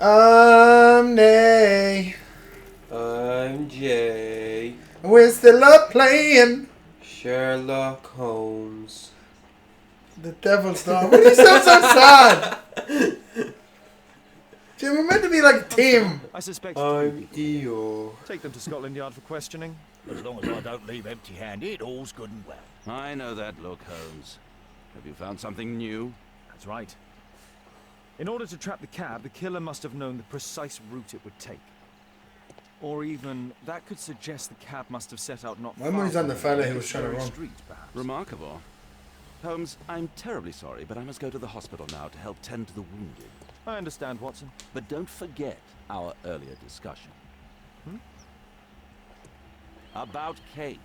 Nay. I'm Jay. We're still up playing. Sherlock Holmes. The Devil's Daughter. Why do you sound so sad? Jim, we're meant to be like a team. I suspect I'm Eeyore. Take them to Scotland Yard for questioning. As long as I don't leave empty-handed, all's good and well. I know that look, Holmes. Have you found something new? That's right. In order to trap the cab, the killer must have known the precise route it would take. Or even, that could suggest the cab must have set out not My far money's on from the fella who was this trying to very run. street, perhaps. Remarkable. Holmes, I'm terribly sorry, but I must go to the hospital now to help tend to the wounded. I understand, Watson. But don't forget our earlier discussion. About Kate.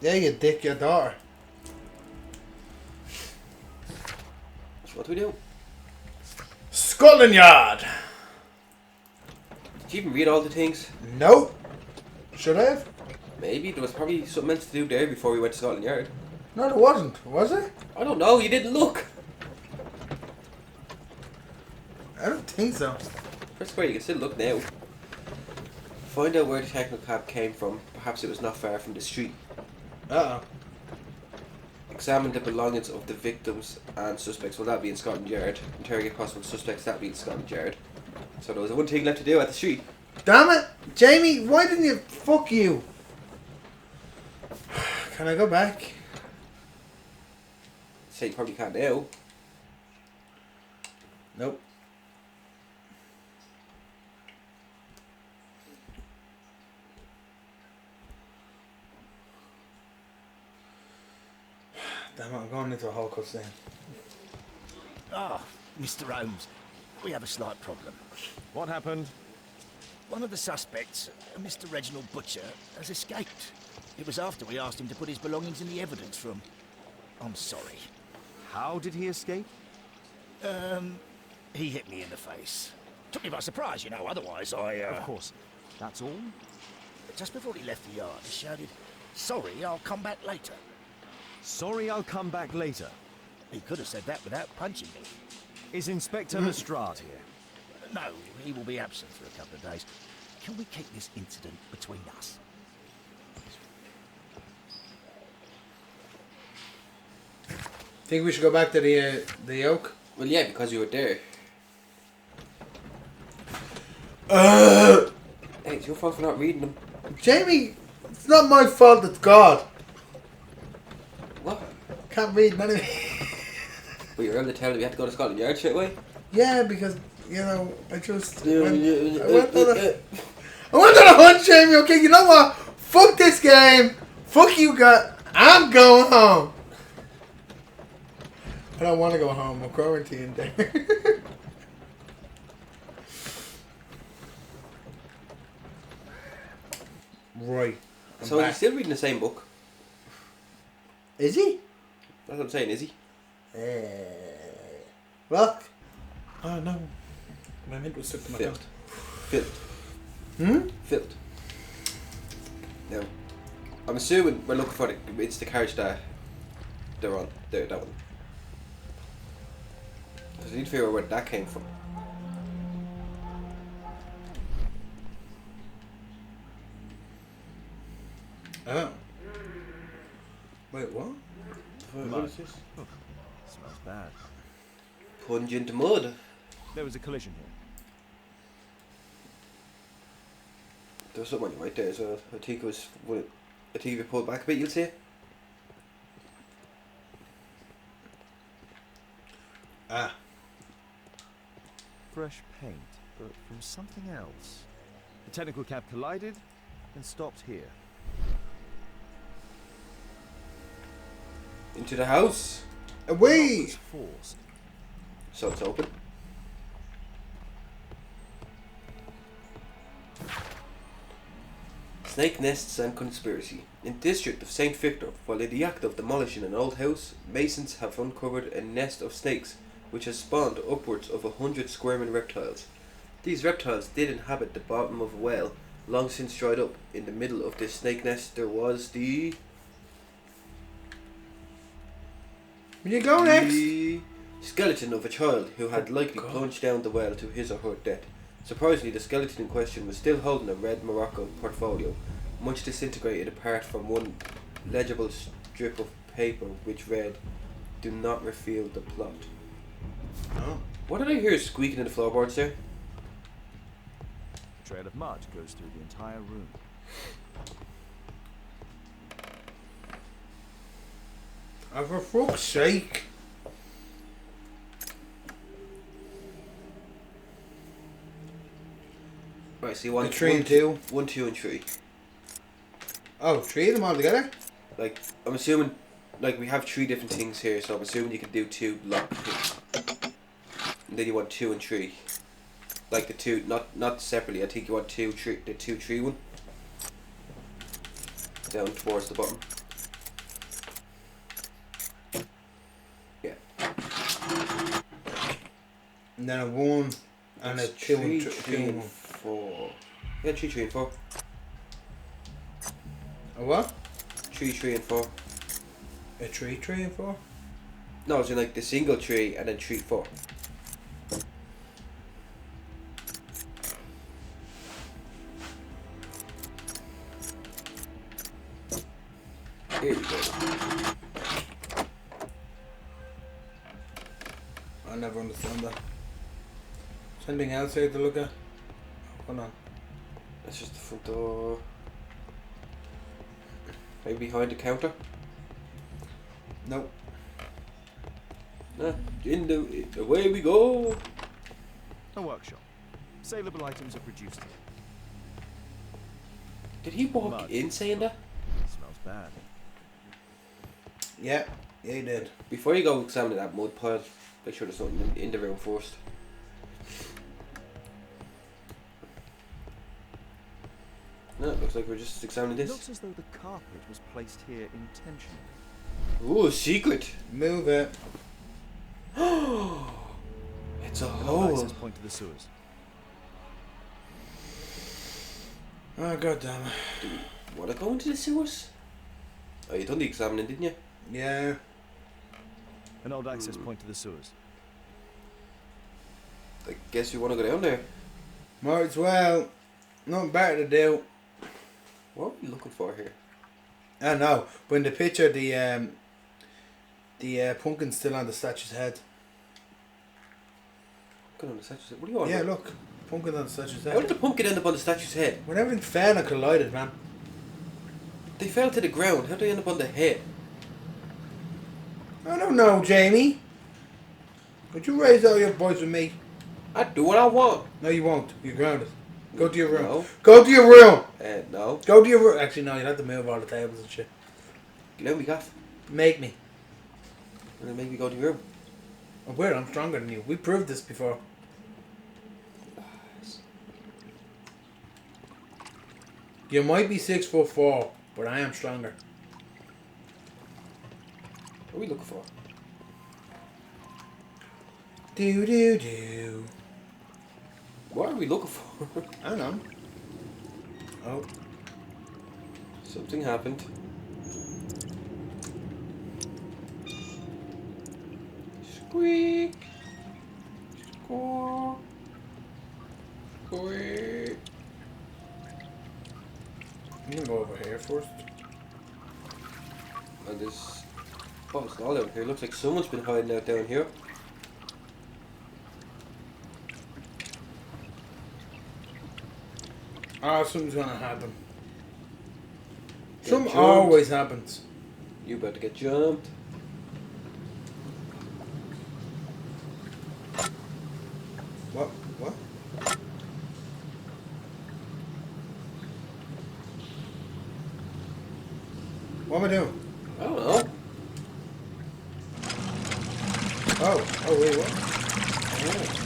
Yeah, you dick, your daughter. So what do we do? Scotland Yard. Did you even read all the things? Nope. Should I have? Maybe. There was probably something else to do there before we went to Scotland Yard. No, there wasn't. Was there? I don't know. You didn't look. I don't think so. First of all, you can still look now. Find out where the technical cab came from. Perhaps it was not far from the street. Uh-oh. Examine the belongings of the victims and suspects. Will that be in Scotland Yard? Interrogate possible suspects. That be in Scotland Yard. So there was one thing left to do at the street. Damn it. Jamie, why didn't you... Fuck you. Can I go back? Say you probably can't now. Nope. Damn it, I'm going into a whole cutscene. Ah, Mr. Holmes, we have a slight problem. What happened? One of the suspects, Mr. Reginald Butcher, has escaped. It was after we asked him to put his belongings in the evidence room. I'm sorry. How did he escape? He hit me in the face. Took me by surprise, you know, otherwise I, Of course. That's all? Just before he left the yard, he shouted, "Sorry, I'll come back later." Sorry, I'll come back later. He could have said that without punching me. Is Inspector Lestrade here? No, he will be absent for a couple of days. Can we keep this incident between us? Think we should go back to the oak? Well, yeah, because you were there. Hey, it's your fault for not reading them. Jamie, it's not my fault, it's God. What? Can't read none of it. But you were able to tell them you had to go to Scotland Yard straight away? Yeah, because, you know, I just... I went on a hunt, Jamie, okay? You know what? Fuck this game. Fuck you, God. I'm going home. I don't want to go home. I'm quarantined there. Right. So he's still reading the same book. Is he? That's what I'm saying, is he? Look. Oh, no. My head was stuck to my Filth. throat. Filth. Filth. Now, I'm assuming we're looking for it's the carriage that they're on. There, that one. Because I need to figure out where that came from. Oh. Wait, what? What is this? Smells bad. Pungent mud. There was a collision here. There was something right there as well. I think it was. I think if you pull back a bit, you'll see it. Ah. Fresh paint, but from something else. The technical cab collided and stopped here. Into the house. Away! Was forced. So it's open. Snake nests and conspiracy. In the district of St. Victor, while in the act of demolishing an old house, masons have uncovered a nest of snakes which has spawned upwards of 100 squirming reptiles. These reptiles did inhabit the bottom of a well, long since dried up. In the middle of this snake nest there was the... Where you go next? the skeleton of a child who had likely plunged down the well to his or her death. Surprisingly, the skeleton in question was still holding a red Morocco portfolio, much disintegrated apart from one legible strip of paper which read, "Do not reveal the plot." Oh. What did I hear squeaking in the floorboards there? A trail of mud goes through the entire room. Oh, for fuck's sake. Right, so you want The 3 and 2. 1, 2, and 3. Oh, 3 of them all together? Like, I'm assuming, like, we have 3 different things here, so I'm assuming you can do 2 block. And then you want 2 and 3. Like the 2, not separately. I think you want 2, 3, the 2, 3 one. Down towards the bottom. Yeah. And then a 1 and a 2 and 3 and 4. Yeah, 3, 3 and 4. A what? 3, 3 and 4. A 3, 3 and 4? No, it's like the single 3 and then 3, 4. Here you go. I never understand that. Something else here to look at? Hold on. That's just the front door. Maybe behind the counter? Nope. Nah, away we go. A workshop. Saleable items are produced here. Did he walk Mud. in saying that? Smells bad. Yeah, he did. Before you go examine that mud pile, make sure there's something in the room first. No, it looks like we're just examining It this. looks as though the carpet was placed here intentionally. Ooh, a secret! Move it. It's a An old hole. access point to the sewers. Oh, god damn it. Want to go into the sewers? Oh, you done the examining, didn't you? Yeah. An old access point to the sewers. I guess you want to go down there. Might as well. Nothing better to do. What are we looking for here? I know, but in the picture, the pumpkin's still on the statue's head. Pumpkin on the statue's head? What do you want? Yeah, look. Pumpkin on the statue's How did head. the pumpkin end up on the statue's head? When everything fell and collided, man. They fell to the ground. How did they end up on the head? I don't know, Jamie. Would you raise all your voice with me? I do what I want. No, you won't. You're grounded. Go to your room. No. Go to your room. No. Go to your room. Actually, no, you'll have to move all the tables and shit. Let me gaff. Make me. And then make me go to your room. I'm weird. I'm stronger than you. We proved this before. You might be 6'4", but I am stronger. What are we looking for? Do do do. What are we looking for? I don't know. Oh, Something happened. Squeak. Squawk. Squeak. I'm gonna go over here first. And there's... Oh, it's all out here. Looks like someone's been hiding out down here. Oh, something's gonna happen. Get Something jumped. always happens. You about to get jumped. What? What? What am I doing? I don't know. Oh, wait, what? Oh.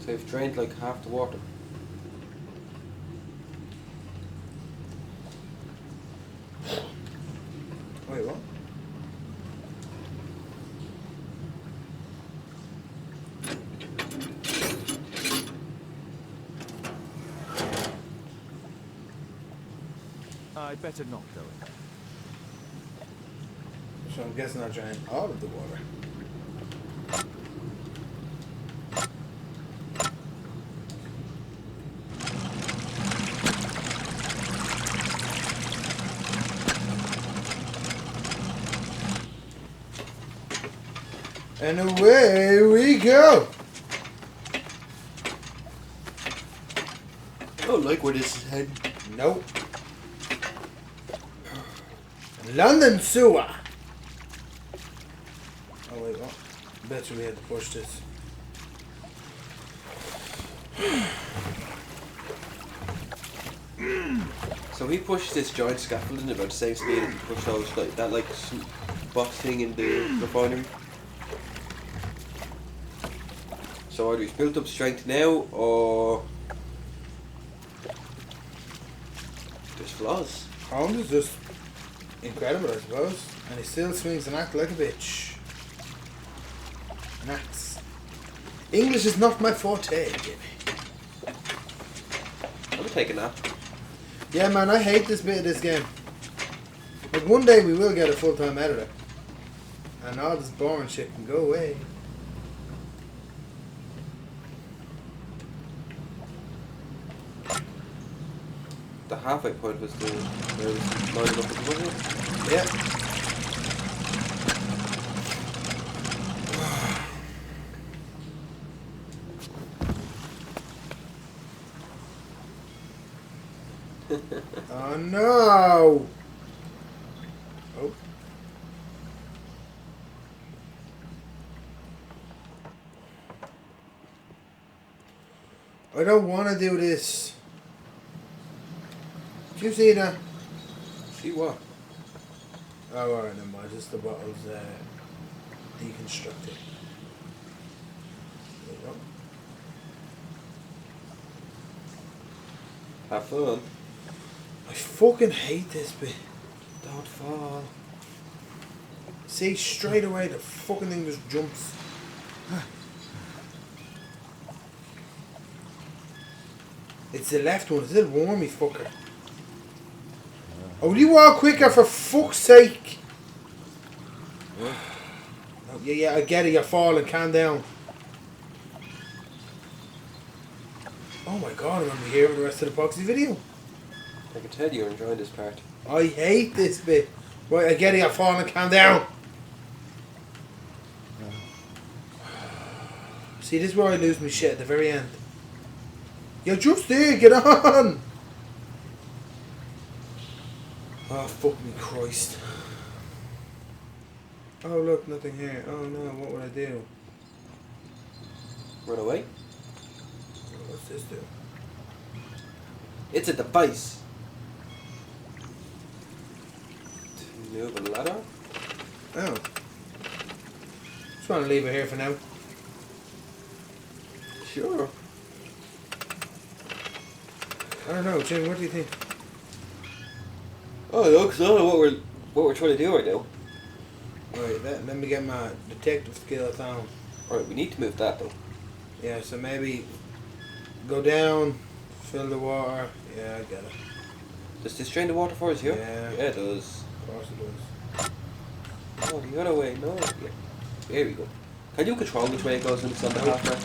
So you've drained like half the water. Wait, what? I'd better not go in there. So I'm guessing I'll drain all of the water. And away we go! I don't like where this is heading. Nope. London sewer! Oh wait, what? Bet you we had to push this. So he pushed this giant scaffolding about the same speed as he pushed those like that box thing in the refinery. So either he's built up strength now or there's flaws. Holmes is just incredible, I suppose. And he still swings an axe like a bitch. An axe. English is not my forte, Jimmy. I'm gonna take a nap. Yeah, man, I hate this bit of this game. Like, one day we will get a full-time editor. And all this boring shit can go away. The halfway point was the where it was lining up with the money. Yeah. Oh no! Oh. I don't want to do this. Did you see that? See what? Oh, alright, never mind. Just the bottle's deconstructed. There you go. Have fun. I fucking hate this bit. Don't fall. See, straight away the fucking thing just jumps. It's the left one. It's a little warmy fucker. Oh, will you walk quicker for fuck's sake? Oh, yeah, I get it. You're falling. Calm down. Oh my god, I'm going to be here for the rest of the Boxy video. I can tell you're enjoying this part. I hate this bit. Right, I get it. You're falling. Calm down. See, this is where I lose my shit at the very end. You're just there. Get on. Oh, fuck me Christ. Oh, look, nothing here. Oh, no, what would I do? Run away? What's this do? It's a device. To move a ladder? Oh. Just want to leave it here for now. Sure. I don't know, Jim, what do you think? Oh no, because I don't know what we're trying to do right now. Right, let me get my detective skills on. Alright, we need to move that though. Yeah, so maybe go down, fill the water. Yeah, I get it. Does this drain the water for us here? Yeah. Yeah, it does. Of course it does. Oh, the other way, no. Yeah. There we go. Can you control which way it goes when it's on the half track?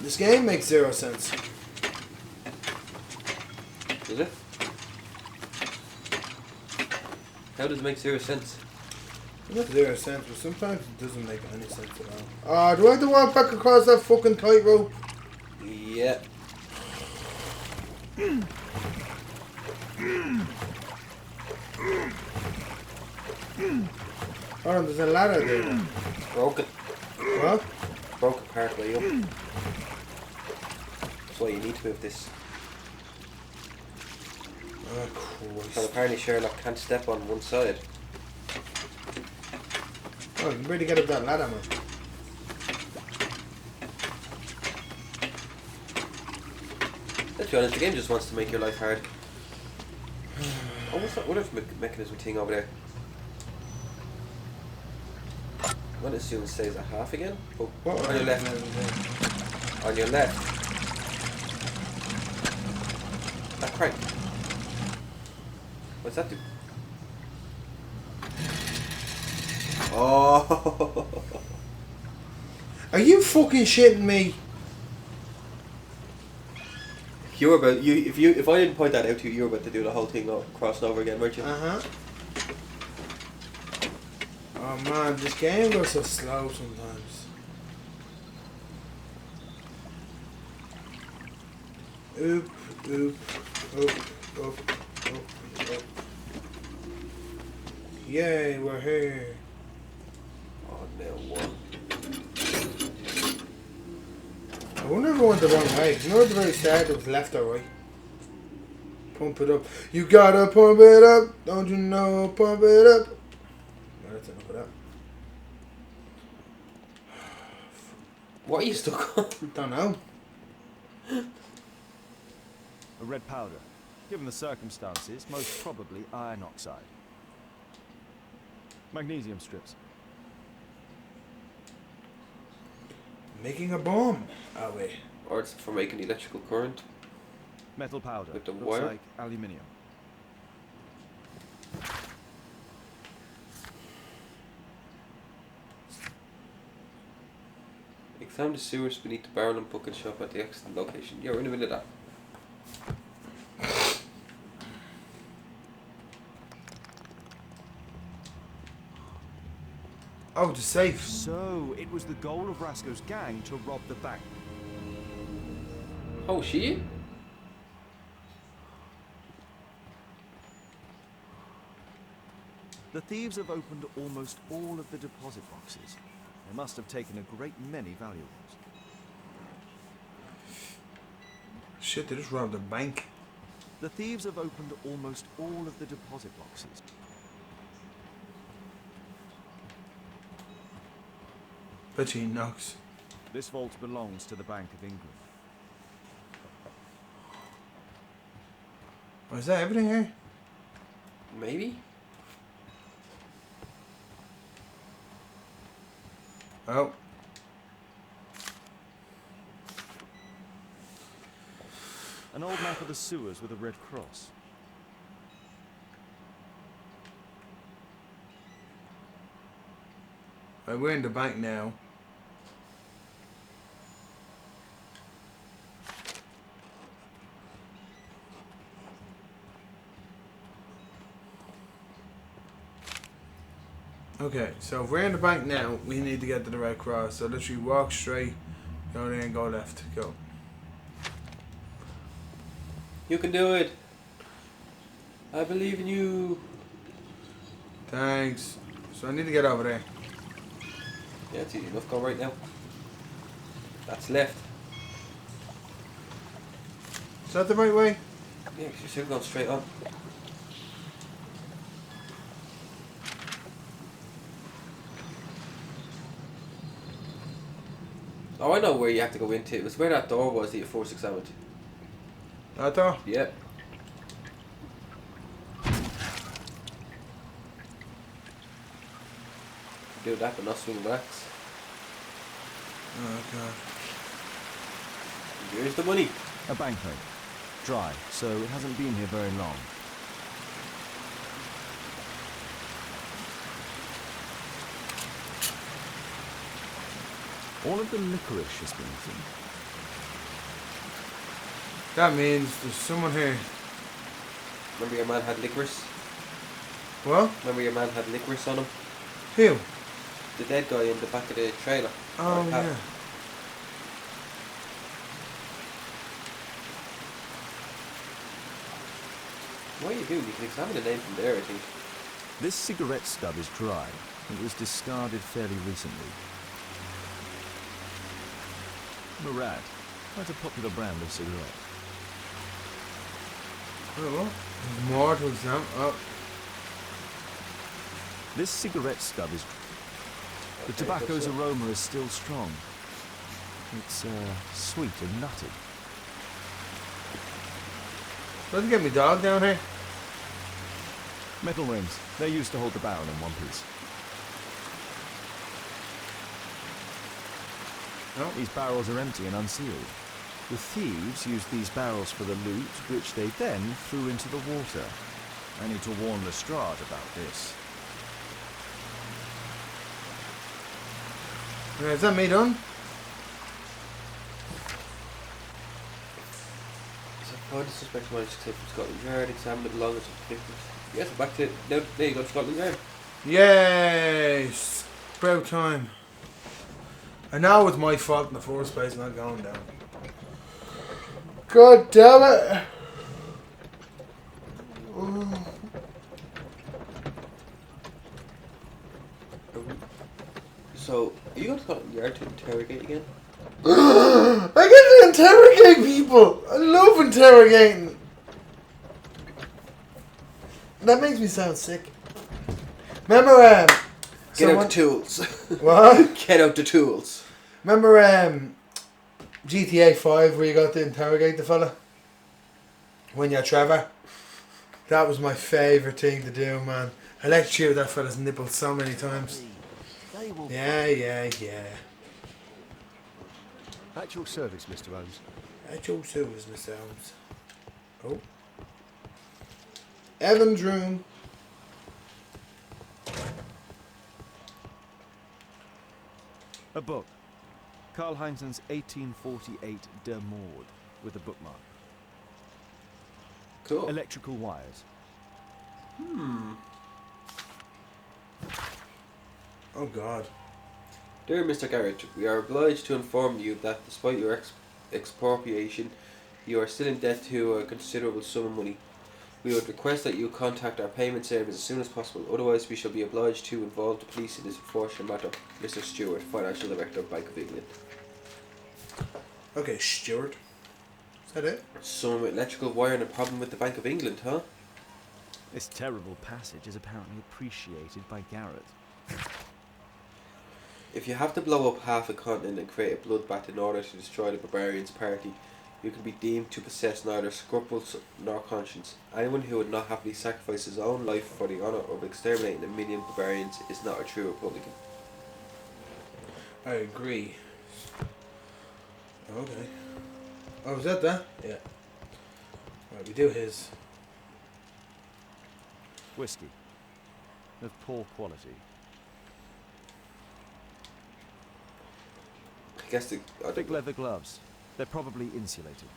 This game makes zero sense. Does it? How does it make zero sense? It makes zero sense, but sometimes it doesn't make any sense at all. Do I have to walk back across that fucking tightrope? Yeah. Hold on, there's a ladder there. Broken. What? Broken part way up. That's why you need to move this. Oh, So Christ. apparently Sherlock can't step on one side. Oh, you can really get up that ladder, man. Let's be honest, the game just wants to make your life hard. Oh, what's that other mechanism thing over there? I'm going to assume it stays at half again. Oh, What? on your left. On your left. That crank. What's that do? Oh. Are you fucking shitting me? You were about if I didn't point that out to you, you were about to do the whole thing crossing over again, weren't you? Uh-huh. Oh man, this game goes so slow sometimes. Oop, oop, oop, oop, oop, oop. Yay, we're here. Oh, now what? I wonder if I went the wrong way. You know at the very start it was left or right? Pump it up. You gotta pump it up. Don't you know? Pump it up. No, that's enough of that. What are you stuck on? Don't know. A red powder. Given the circumstances, most probably iron oxide. Magnesium strips. Making a bomb. Are we? Or it's for making electrical current. Metal powder. With the Looks wire? like aluminium. Examine the sewers beneath the barrel and bucket shop at the accident location. Yeah, we're in the middle of that. Oh, the safe. So, it was the goal of Rasco's gang to rob the bank. Oh, she? The thieves have opened almost all of the deposit boxes. They must have taken a great many valuables. Shit, they just robbed a bank. The thieves have opened almost all of the deposit boxes. Bet you he knocks. This vault belongs to the Bank of England. Oh, is that everything here? Maybe? Oh. An old map of the sewers with a red cross. Right, we're in the bank now. Okay, so if we're in the bank now, we need to get to the Red Cross. So literally walk straight, go there and go left. Go. You can do it. I believe in you. Thanks. So I need to get over there. Yeah, it's easy enough. Go right now. That's left. Is that the right way? Yeah, 'cause you're still going straight on. Oh, I know where you have to go into. It was where that door was that you first examined. That door? Yeah. Do that, but not swing backs. Oh god. Here's the money. A banknote. Dry, so it hasn't been here very long. All of the licorice has been eaten. That means there's someone here. Remember your man had licorice? What? Remember your man had licorice on him? Who? The dead guy in the back of the trailer. Oh Or cab. yeah. What are you doing? You can examine the name from there, I think. This cigarette stub is dry. It was discarded fairly recently. Murad, quite a popular brand of cigarette. Oh, what? There's more to examine. Oh. This cigarette stub is... The Okay, tobacco's good stuff. aroma is still strong. It's sweet and nutty. Let's get me dog down here. Metal rings. They're used to hold the barrel in one piece. No. These barrels are empty and unsealed. The thieves used these barrels for the loot, which they then threw into the water. I need to warn Lestrade about this. Is that me done? So find the suspects might escape from Scotland Yard, examine the belongings of the victims. Yes, back to now. There you go, to Scotland Yard. Yes! About time. I know it's my fault in the first place, not going down. God damn it! So, are you going to Scotland Yard to interrogate again? I get to interrogate people! I love interrogating! That makes me sound sick. Remember, Get out the tools. What? Get out the tools. Remember, GTA 5 where you got to interrogate the fella? When you're Trevor? That was my favourite thing to do, man. I let chew that fella's nipples so many times. Yeah. At your service, Mr. Holmes. At your service, Mr. Holmes. Oh. Evan's room. A book. Karl Heinzen's 1848 Der Mord, with a bookmark. Cool. Electrical wires. Oh, God. Dear Mr. Garrett, we are obliged to inform you that despite your expropriation, you are still in debt to a considerable sum of money. We would request that you contact our payment service as soon as possible, otherwise we shall be obliged to involve the police in this unfortunate matter. Mr. Stewart, Financial Director of Bank of England. Okay, Stuart. Is that it? Some electrical wiring and a problem with the Bank of England, huh? This terrible passage is apparently appreciated by Garrett. If you have to blow up half a continent and create a bloodbath in order to destroy the barbarians' party, you can be deemed to possess neither scruples nor conscience. Anyone who would not happily sacrifice his own life for the honour of exterminating a million barbarians is not a true Republican. I agree. Okay. Oh, was that? Yeah. Right, we do his. Whiskey. Of poor quality. I guess Thick leather gloves. They're probably insulated.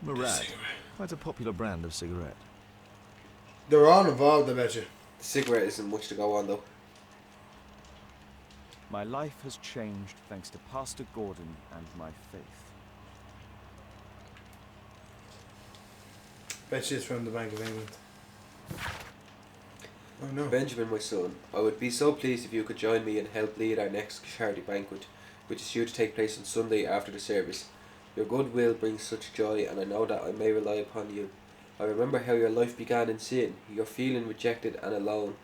Murad. Quite a popular brand of cigarette. They're all involved, I bet you. the cigarette isn't much to go on though. My life has changed thanks to Pastor Gordon and my faith. Bet she's from the Bank of England. Oh no. Benjamin, my son, I would be so pleased if you could join me and help lead our next charity banquet, which is due to take place on Sunday after the service. Your goodwill brings such joy, and I know that I may rely upon you. I remember how your life began in sin, your feeling rejected and alone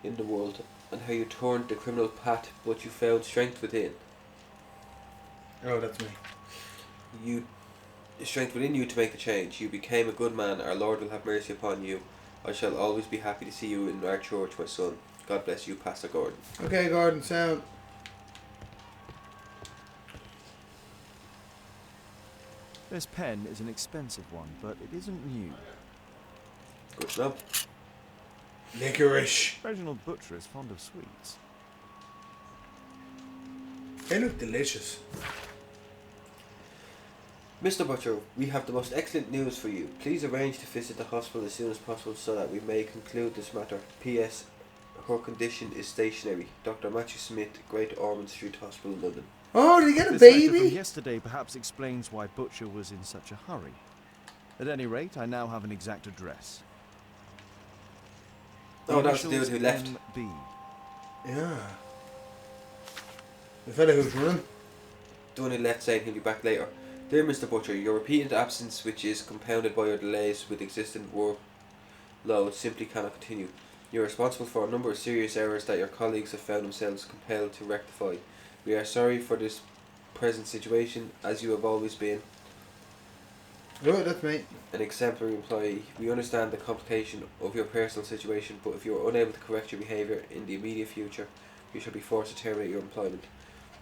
in the world, and how you turned the criminal path, but you found strength within. Oh, that's me. Strength within you to make the change. You became a good man. Our Lord will have mercy upon you. I shall always be happy to see you in our church, my son. God bless you, Pastor Gordon. Okay, Gordon, sound. This pen is an expensive one, but it isn't new. Good to know. Licorice. Reginald Butcher is fond of sweets. They look delicious. Mr. Butcher, we have the most excellent news for you. Please arrange to visit the hospital as soon as possible so that we may conclude this matter. P.S. Her condition is stationary. Dr. Matthew Smith, Great Ormond Street Hospital, London. Oh, did he get a This letter baby? from yesterday perhaps explains why Butcher was in such a hurry. At any rate, I now have an exact address. Oh, that's the dude who left. MB. Yeah. The fella who's running. The one who left saying he'll be back later. Dear Mr. Butcher, your repeated absence, which is compounded by your delays with existing workload, simply cannot continue. You are responsible for a number of serious errors that your colleagues have found themselves compelled to rectify. We are sorry for this present situation, as you have always been Oh, that's me. an exemplary employee. We understand the complication of your personal situation, but if you are unable to correct your behaviour in the immediate future, you shall be forced to terminate your employment.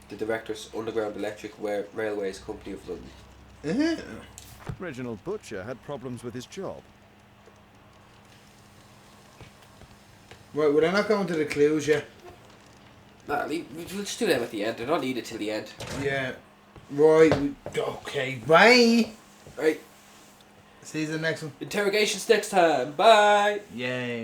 the director's Underground Electric Railways Company of London. Reginald Butcher had problems with his job. Right, well, I'm not going to the clues yet. Nah, we'll just do them at the end. I don't need it till the end. Yeah. Right, okay, bye. Right. See you in the next one. Interrogations next time. Bye. Yay.